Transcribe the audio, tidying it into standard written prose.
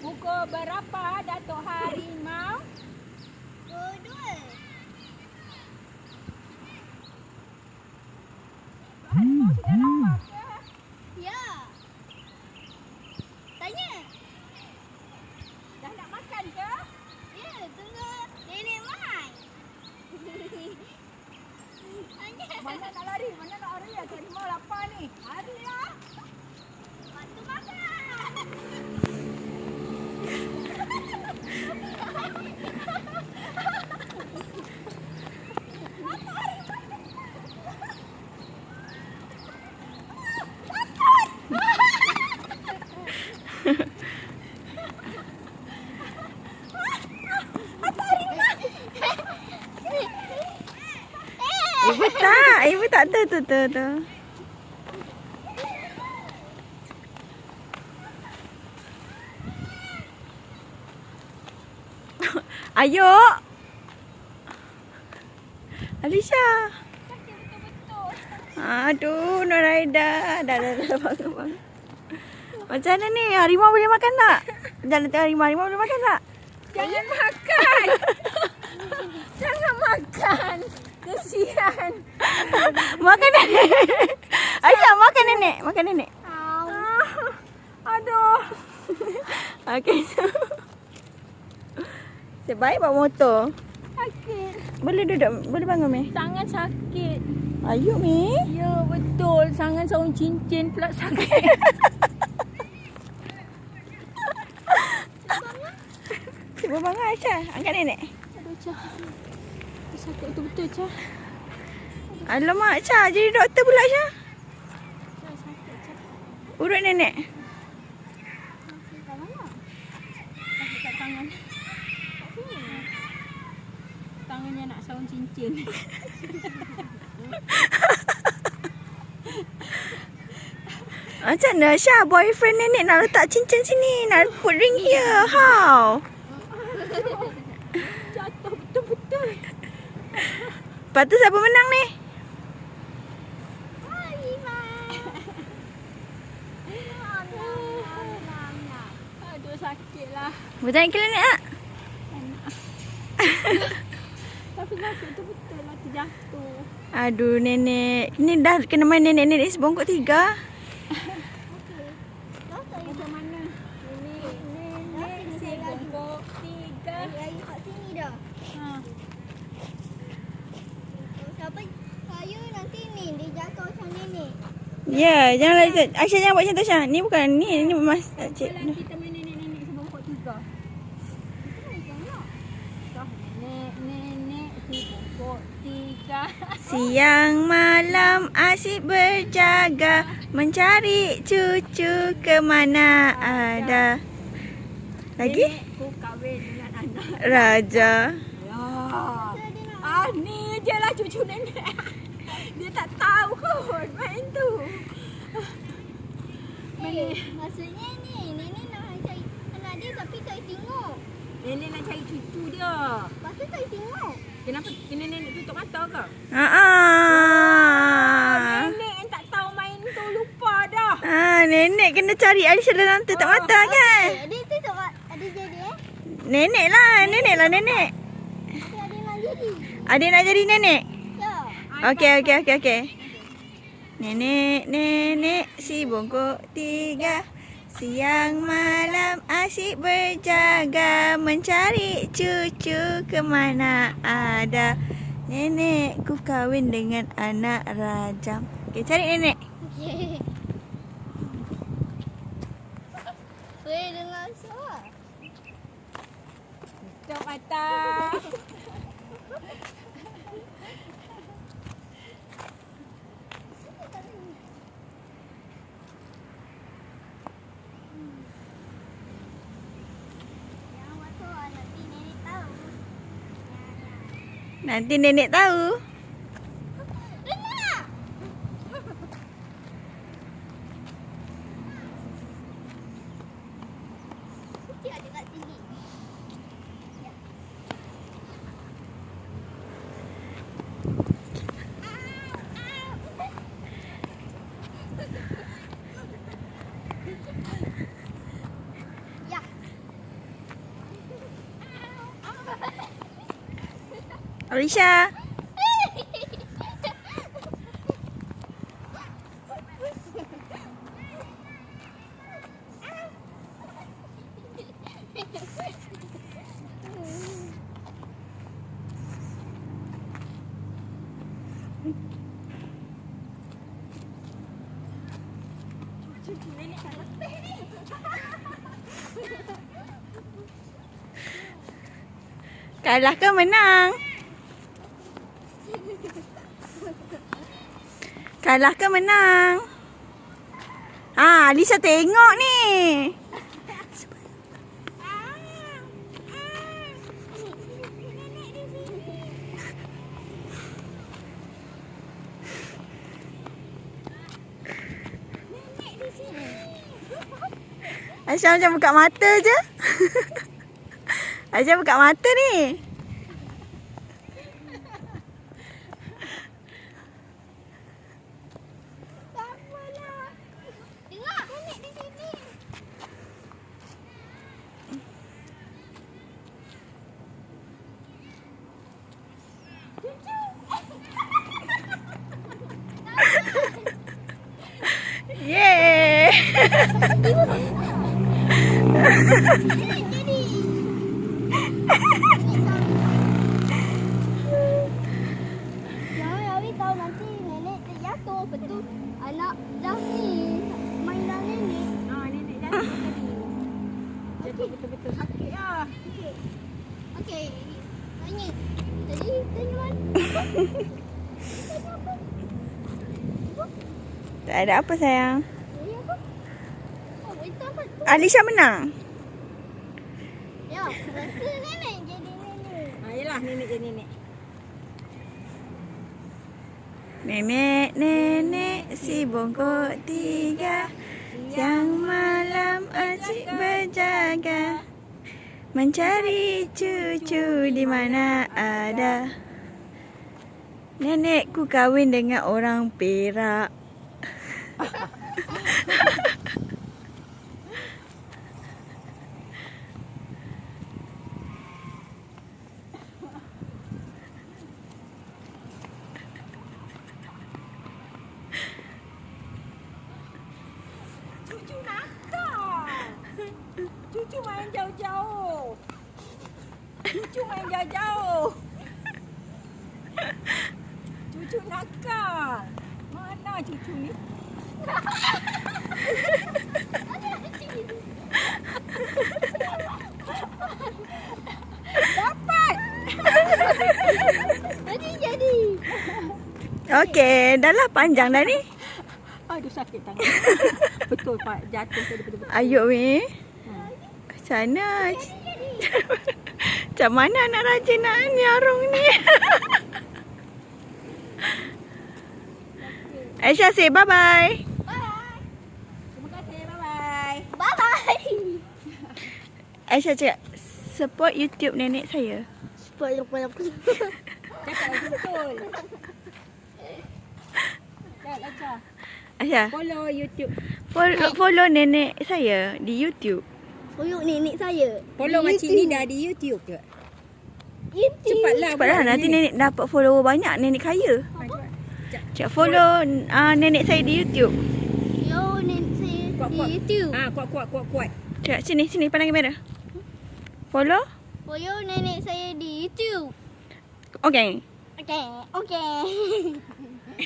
Pukul berapa Datuk Harimau? Pukul 2. Harimau sudah lapar ke? Ya. Tanya. Dah nak makan ke? Ya, tunggu nenek mai. Tanya. Mana nak lari? Mana nak lari? Harimau lapar ni. Lari lah. Waktu makan. Ibu tak tu. Ayo. Alisha. Sakit betul-betul. Aduh, Noraida. Dah bangun. Macam mana ni? Harimau boleh makan tak? Jangan tengok harimau boleh makan tak? Jangan makan. Jangan makan. Kesian. Makan nenek. Aisyah, makan nenek. Makan nenek. Aduh. Okey. Sebaik bawa motor. Sakit. Boleh duduk, boleh bangun, Mi? Tangan sakit. Ayo, Mi. Ya, betul. Tangan sarung cincin pula sakit. Cuba bangun, Aisyah. Angkat nenek. Aduh, Cah. Sakit betul-betul, Cah. Alamak, Aisyah. Jadi doktor pula, Aisyah. Cah, sakit, Cah. Urut nenek. Sakit kat mana? Sakit kat tangan. Kat sini. Tangannya nak sarung cincin. Macam mana, Aisyah? Boyfriend nenek nak letak cincin sini. Nak put ring here. How? Jatuh betul-betul. Lepas tu siapa menang ni? Aduh, sakit lah. Bertanya ke nenek tak? Tapi sakit betul-betul lah terjatuh. Aduh, nenek. Ni dah kena main nenek-nenek sebongkok 3. Macam mana? Nenek si bongkok 3. Lagi kat sini dah. Ha. Siapa saya nanti ni dia jatuh macam nenek. Ya, janganlah. Aisyah jangan buat macam tu, Aisyah. Ni bukan. Ni mas. Cik. Kalau kita main nenek-nenek sebongkok 3. Nenek si bongkok 3. Siang malam asyik berjaga, mencari cucu ke mana ada. Lagi? Nenekku kahwin dengan anak. Raja. Ya. Ni je lah cucu nenek. Dia tak tahu kot main tu. Maksudnya ni nenek nak cari anak dia tapi tak tengok. Nenek nak cari cucu dia. Lepas tu tak tengok. Kenapa kena nenek tutup mata ke? Nenek yang tak tahu main tu lupa dah. Nenek kena cari Aisyah dalam tutup mata kan? Ada tutup ada jadi Nenek lah, nenek. Tapi ada nak jadi. Adik nak jadi nenek? Ya. Okey. Nenek si bongkok 3. Siang malam asyik berjaga, mencari cucu ke mana ada. Nenekku kahwin dengan anak raja. Okey, cari nenek. Okey. Boleh dengar suara. Tutup mata. Jangan buat suara nanti nenek tahu. Nanti nenek tahu. Dengar. Mesti ada kat sini. Ya. Alisha. Cucu nenek tak letih ni. Kalah ke menang? Kalah ke menang? Alisha tengok ni. Aisyah macam buka mata je. Aisyah buka mata ni. Tak apalah. Tengok nenek di sini. Yeay. Nenek jadi. Jangan Awi tahu nanti nenek terjatuh. Betul anak dah ni mainan nenek. Nenek jatuh tadi. Jatuh betul-betul sakit lah. Okey. Tanya. Tadi tanya mana? Tanya apa? Tak ada apa sayang. Tanya apa? Oh, itu apa? Alisha menang. Ya, rasa nenek jadi nenek. Yelah nenek je nenek. Nenek si bongkok 3. Siang malam asyik berjaga. Mencari cucu di mana ada. Nenekku kahwin dengan orang Perak. Cucu nakal. Cucu main jauh-jauh. Cucu main jauh-jauh. Cucu nakal. Mana cucu ni? Dapat. Jadi. Okey, dah lah panjang dah ni. Aduh sakit tangan. Betul Pak, jatuh tadi betul-betul. Ayuk weh. Macam mana? Macam mana anak raja nak ni Arung ni? Aisyah say bye-bye. Bye. Terima kasih, bye-bye. Bye. Aisyah cakap, support YouTube nenek saya. Supaya Cakap lagi betul. Cakap Aisyah. Aisyah, Follow YouTube. follow nenek saya di YouTube. Koyok nenek saya. Follow Makcik Nida di YouTube ke? YouTube. Cepatlah. Cepatlah nanti nenek dapat follower banyak, nenek kaya. Cakap follow nenek saya di YouTube. Yo nenek saya di YouTube. Kuat. Cakap sini pandang kamera. Follow. Koyok nenek saya di YouTube. Okay. Okay.